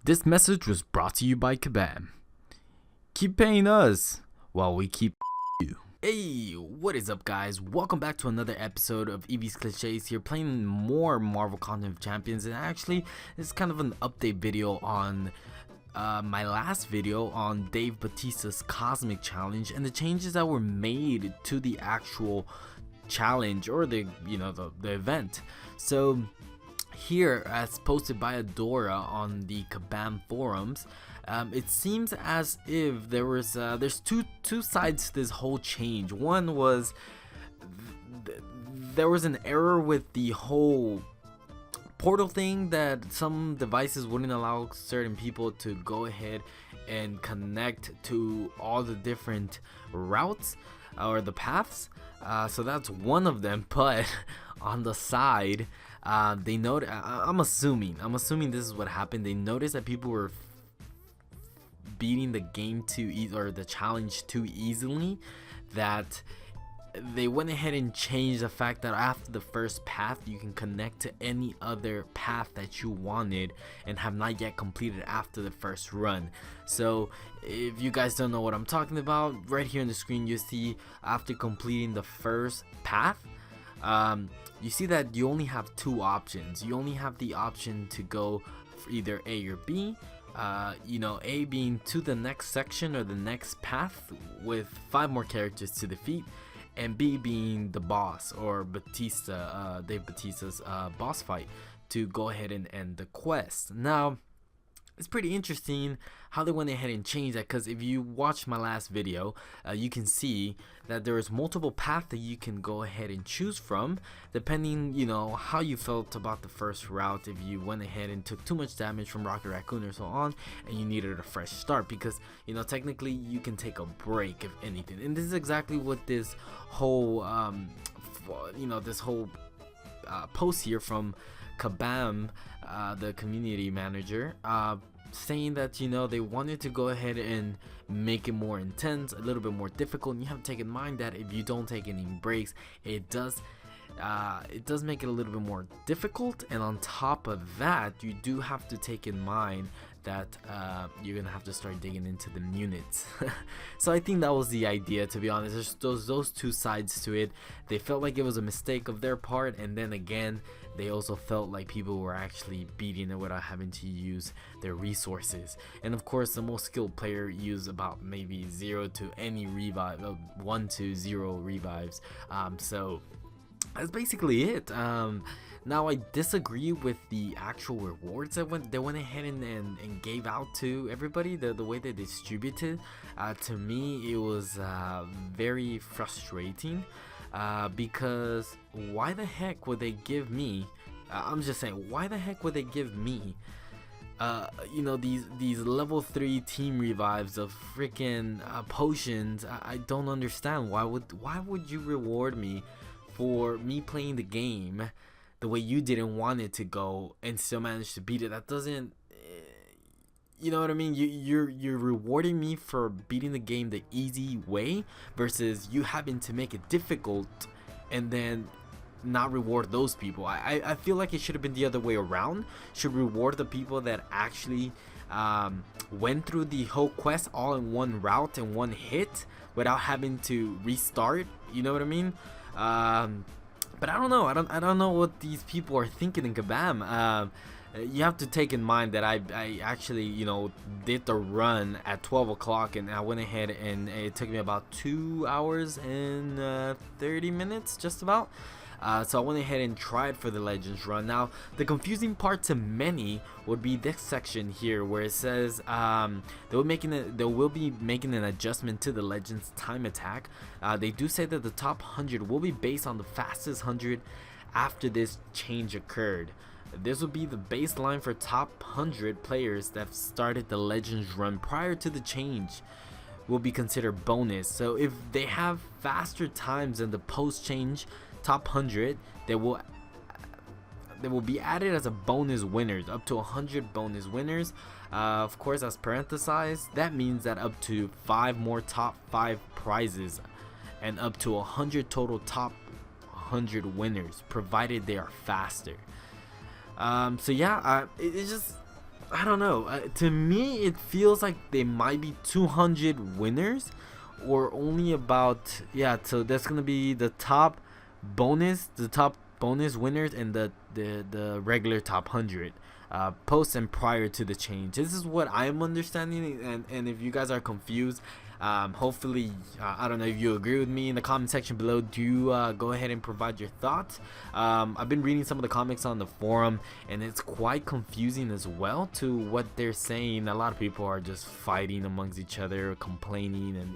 This message was brought to you by Kabam. Keep paying us while we keep you. Hey, what is up guys? Welcome back to another episode of Eevee'sCliché here, playing more Marvel Content of Champions. And actually, this is kind of an update video on my last video on Bautista's Cosmic Challenge and the changes that were made to the actual challenge, or the event. So here, as posted by Adora on the Kabam forums, it seems as if there's two sides to this whole change. One was there was an error with the whole portal thing, that some devices wouldn't allow certain people to go ahead and connect to all the different routes or the paths. So that's one of them, but on the side, they noted, I'm assuming this is what happened. They noticed that people were beating the game or the challenge too easily, that they went ahead and changed the fact that after the first path you can connect to any other path that you wanted and have not yet completed after the first run. So if you guys don't know what I'm talking about, right here on the screen you see after completing the first path, you see that you only have two options. You only have the option to go for either A or B. A being to the next section or the next path with 5 more characters to defeat, and B being the boss, or Bautista, Bautista's boss fight, to go ahead and end the quest. Now, it's pretty interesting how they went ahead and changed that, because if you watch my last video, you can see that there is multiple paths that you can go ahead and choose from, depending, how you felt about the first route. If you went ahead and took too much damage from Rocket Raccoon or so on, and you needed a fresh start, because technically you can take a break if anything. And this is exactly what this whole post here from Kabam, the community manager, saying that they wanted to go ahead and make it more intense, a little bit more difficult. And you have to take in mind that if you don't take any breaks, it does make it a little bit more difficult. And on top of that, you do have to take in mind that you're gonna have to start digging into the units. So I think that was the idea, to be honest. There's those two sides to it. They felt like it was a mistake of their part, and then again, they also felt like people were actually beating it without having to use their resources. And of course, the most skilled player used about maybe 0 to any revive, 1 to 0 revives. So that's basically it. Now, I disagree with the actual rewards that they went ahead and gave out to everybody. The way they distributed, to me, it was very frustrating, because why the heck would they give me, I'm just saying, why the heck would they give me these level 3 team revives of freaking potions? I don't understand. Why would you reward me for me playing the game the way you didn't want it to go and still manage to beat it? That doesn't, you know what I mean? You're rewarding me for beating the game the easy way, versus you having to make it difficult and then not reward those people. I feel like it should have been the other way around. Should reward the people that actually went through the whole quest all in one route and one hit without having to restart. You know what I mean? But I don't know. I don't know what these people are thinking in Kabam. You have to take in mind that I actually did the run at 12 o'clock, and I went ahead and it took me about 2 hours and 30 minutes, just about. So I went ahead and tried for the Legends run. Now, the confusing part to many would be this section here, where it says they will be making an adjustment to the Legends time attack. They do say that the top 100 will be based on the fastest 100 after this change occurred. This will be the baseline for top 100 players that started the Legends run prior to the change. Will be considered bonus. So if they have faster times than the post-change top 100, they will be added as a bonus winners, up to 100 bonus winners. Of course, as parenthesized, that means that up to 5 more top 5 prizes and up to 100 total top 100 winners, provided they are faster. So yeah, it's just I don't know. To me, it feels like they might be 200 winners, or only about, yeah. So that's gonna be the top bonus winners, and the regular top 100. Post and prior to the change. This is what I'm understanding, and if you guys are confused, hopefully, I don't know if you agree with me in the comment section below. Do go ahead and provide your thoughts. I've been reading some of the comics on the forum, and it's quite confusing as well to what they're saying. A lot of people are just fighting amongst each other, complaining, and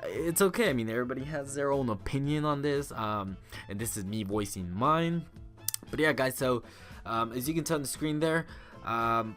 it's okay. I mean, everybody has their own opinion on this, and this is me voicing mine. But yeah, guys, so as you can tell on the screen there,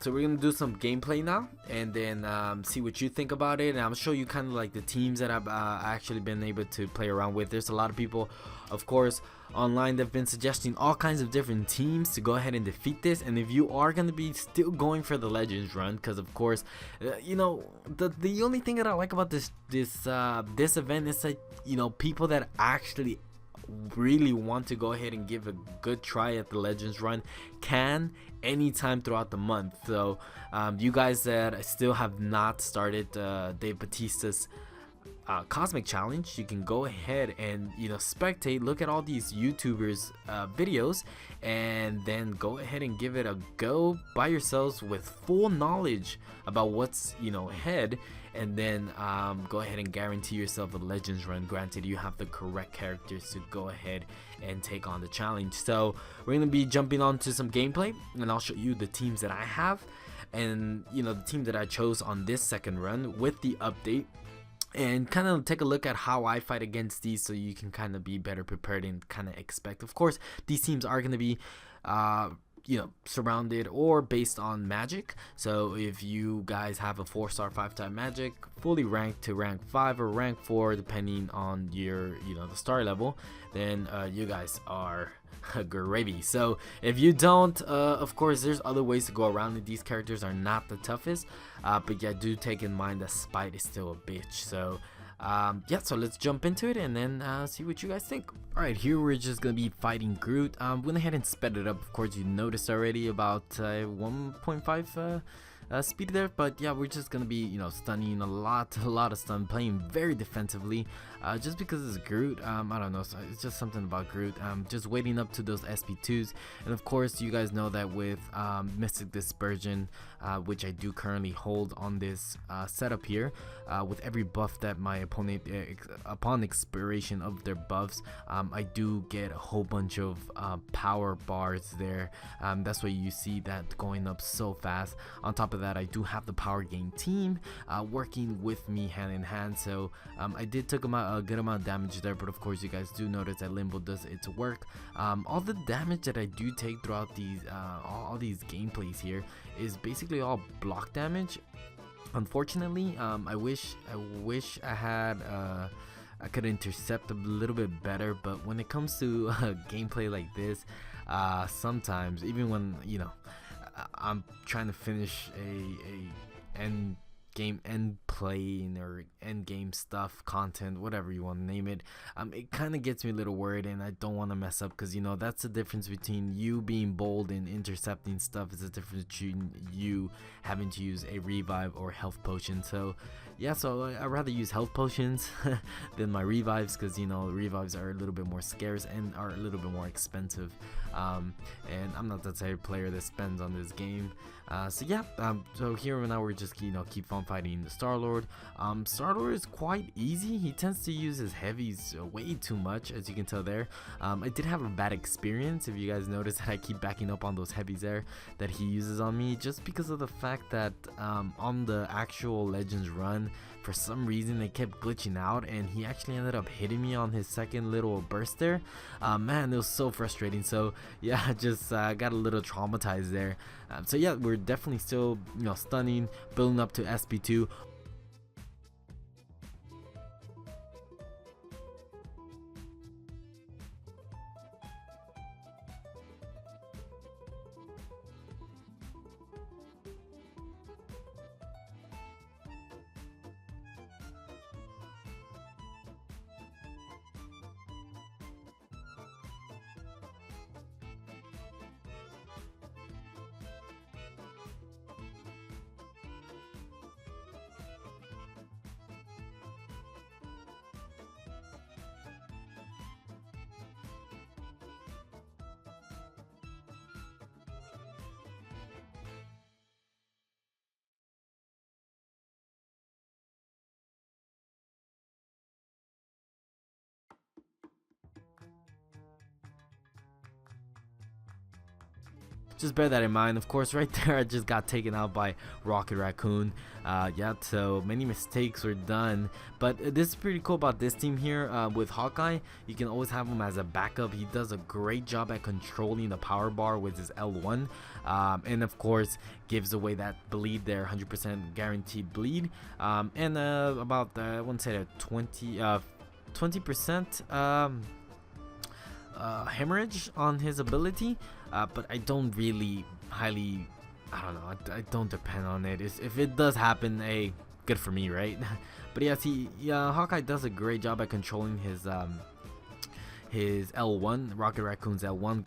so we're gonna do some gameplay now, and then see what you think about it, and I'll show you kind of like the teams that I've actually been able to play around with. There's a lot of people, of course, online that have been suggesting all kinds of different teams to go ahead and defeat this. And if you are gonna be still going for the Legends run, because of course, the only thing that I like about this event is that people that actually really want to go ahead and give a good try at the Legends run can anytime throughout the month. So you guys that still have not started Dave Bautista's Cosmic Challenge, you can go ahead and spectate, look at all these YouTubers videos, and then go ahead and give it a go by yourselves with full knowledge about what's ahead, and then go ahead and guarantee yourself a Legends run, granted you have the correct characters to go ahead and take on the challenge. So we're gonna be jumping on to some gameplay, and I'll show you the teams that I have, and the team that I chose on this second run with the update, and kind of take a look at how I fight against these, so you can kind of be better prepared and kind of expect. Of course, these teams are going to be surrounded or based on magic. So if you guys have a 4-star 5-type magic, fully ranked to rank 5 or rank 4 depending on your the star level, then you guys are gravy. So if you don't, of course there's other ways to go around it. These characters are not the toughest, but yeah, do take in mind that Spite is still a bitch. So yeah, so let's jump into it and then see what you guys think. Alright, here we're just gonna be fighting Groot. Went ahead and sped it up. Of course, you noticed already about 1.5 speed there, but yeah, we're just gonna be stunning a lot of stun, playing very defensively, just because it's Groot. I don't know, so it's just something about Groot. Just waiting up to those SP2s, and of course you guys know that with Mystic Dispersion, which I do currently hold on this setup here, with every buff that my opponent upon expiration of their buffs, I do get a whole bunch of power bars there. That's why you see that going up so fast. On top of that, I do have the power gain team working with me hand in hand, so I did took a good amount of damage there, but of course you guys do notice that Limbo does its work. All the damage that I do take throughout these all these gameplays here is basically all block damage. Unfortunately, I wish I had I could intercept a little bit better, but when it comes to gameplay like this, sometimes even when I'm trying to finish a end playing or end game stuff, content, whatever you want to name it, it kind of gets me a little worried, and I don't want to mess up, because that's the difference between you being bold and intercepting stuff. Is the difference between you having to use a revive or health potion. So yeah, so I'd rather use health potions than my revives, because revives are a little bit more scarce and are a little bit more expensive, and I'm not the type of player that spends on this game. So yeah, so here and now we're just keep on fighting the Star-Lord. Star-Lord is quite easy. He tends to use his heavies way too much, as you can tell there. I did have a bad experience, if you guys notice that I keep backing up on those heavies there that he uses on me, just because of the fact that on the actual Legends run, for some reason they kept glitching out, and he actually ended up hitting me on his second little burst there. Man, it was so frustrating. So yeah, I just got a little traumatized there. So yeah, we're definitely still stunning, building up to SP2. just bear that in mind. Of course, right there I just got taken out by Rocket Raccoon. Yeah, so many mistakes were done, but this is pretty cool about this team here. With Hawkeye, you can always have him as a backup. He does a great job at controlling the power bar with his L1, and of course gives away that bleed there, 100% guaranteed bleed, and about I wouldn't say that 20% hemorrhage on his ability, but I don't really highly, I don't know, I don't depend on it. If it does happen, hey, good for me, right? But yes, Hawkeye does a great job at controlling his L1, Rocket Raccoon's L1.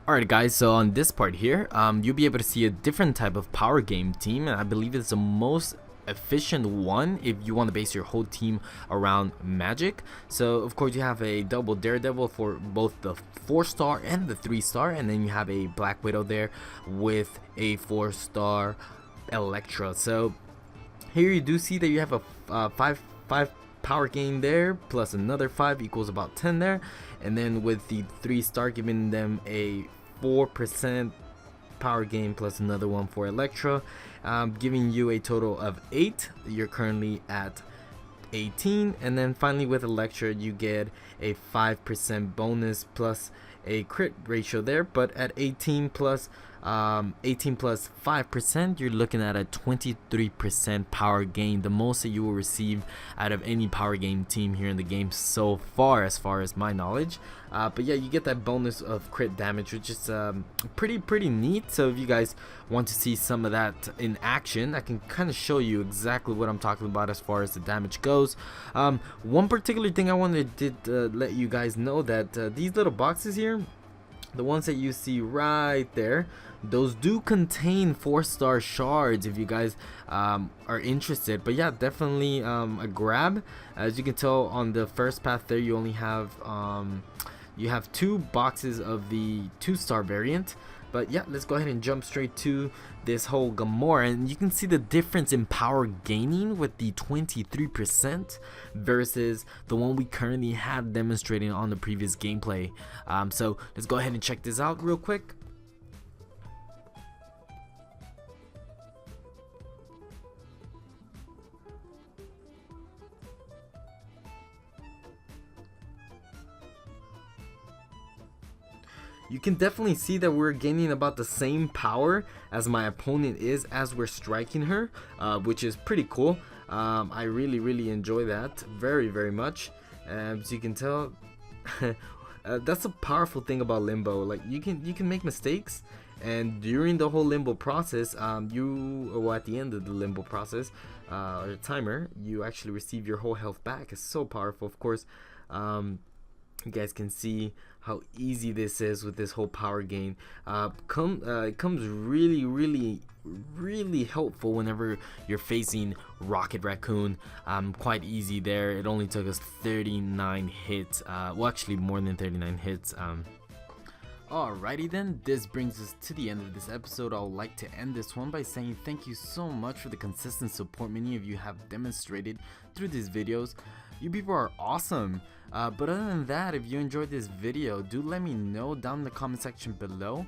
Alright guys, so on this part here, you'll be able to see a different type of power game team, and I believe it's the most efficient one if you want to base your whole team around magic. So of course you have a double Daredevil for both the 4-star and the 3-star, and then you have a Black Widow there with a 4-star Elektra. So here you do see that you have a 5 power gain there, plus another 5 equals about 10 there, and then with the 3-star giving them a 4% power gain plus another one for Elektra, giving you a total of 8. You're currently at 18, and then finally with Elektra you get a 5% bonus plus a crit ratio there, but at 18 plus 5%, you're looking at a 23% power gain, the most that you will receive out of any power game team here in the game so far, as far as my knowledge. But yeah, you get that bonus of crit damage, which is pretty neat. So if you guys want to see some of that in action, I can kind of show you exactly what I'm talking about as far as the damage goes. One particular thing I wanted to let you guys know, that these little boxes here, the ones that you see right there, those do contain 4-star shards if you guys are interested. But yeah, definitely a grab. As you can tell on the first path there, you only have you have 2 boxes of the 2-star variant. But yeah, let's go ahead and jump straight to this whole Gamora, and you can see the difference in power gaining with the 23% versus the one we currently had demonstrating on the previous gameplay. So let's go ahead and check this out real quick. You can definitely see that we're gaining about the same power as my opponent is as we're striking her, which is pretty cool. I really enjoy that very much. As you can tell, that's a powerful thing about limbo. Like you can make mistakes, and during the whole limbo process, at the end of the limbo process or timer, you actually receive your whole health back. It's so powerful. Of course, you guys can see how easy this is with this whole power gain. It comes really helpful whenever you're facing Rocket Raccoon. Quite easy there. It only took us 39 hits. Well, actually more than 39 hits. Alrighty then, this brings us to the end of this episode. I would like to end this one by saying thank you so much for the consistent support many of you have demonstrated through these videos. You people are awesome. But other than that, if you enjoyed this video, do let me know down in the comment section below.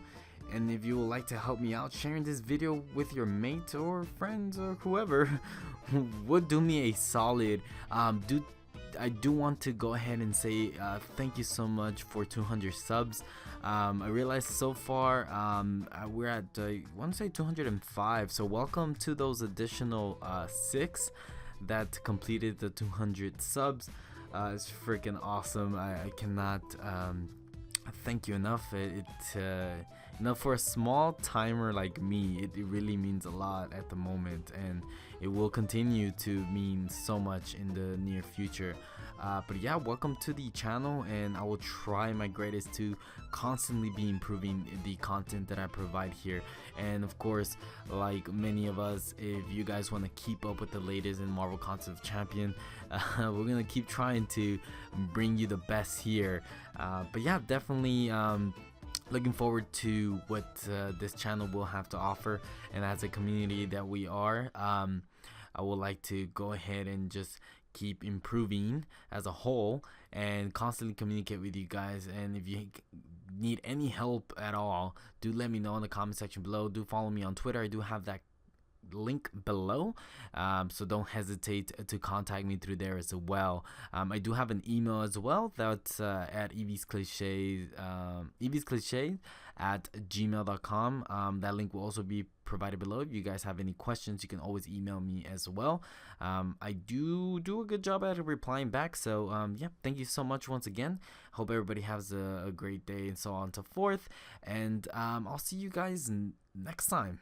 And if you would like to help me out sharing this video with your mate or friends or whoever, would do me a solid. I do want to go ahead and say thank you so much for 200 subs. I realized so far we're at I want to say 205, so welcome to those additional 6 that completed the 200 subs. It's freaking awesome. I cannot thank you enough. For a small timer like me, it really means a lot at the moment, and it will continue to mean so much in the near future. But yeah, welcome to the channel, and I will try my greatest to constantly be improving the content that I provide here. And of course, like many of us, if you guys want to keep up with the latest in Marvel Concept of Champion, we're gonna keep trying to bring you the best here. But yeah, definitely looking forward to what this channel will have to offer, and as a community that we are, I would like to go ahead and just keep improving as a whole and constantly communicate with you guys. And if you need any help at all, do let me know in the comment section below. Do follow me on Twitter. I do have that link below, so don't hesitate to contact me through there as well. I do have an email as well, that's at Eevee'sCliché, Eevee'sCliché at gmail.com. That link will also be provided below. If you guys have any questions, you can always email me as well. I do a good job at replying back, so yeah, thank you so much once again. Hope everybody has a great day and so on and so forth, and I'll see you guys next time.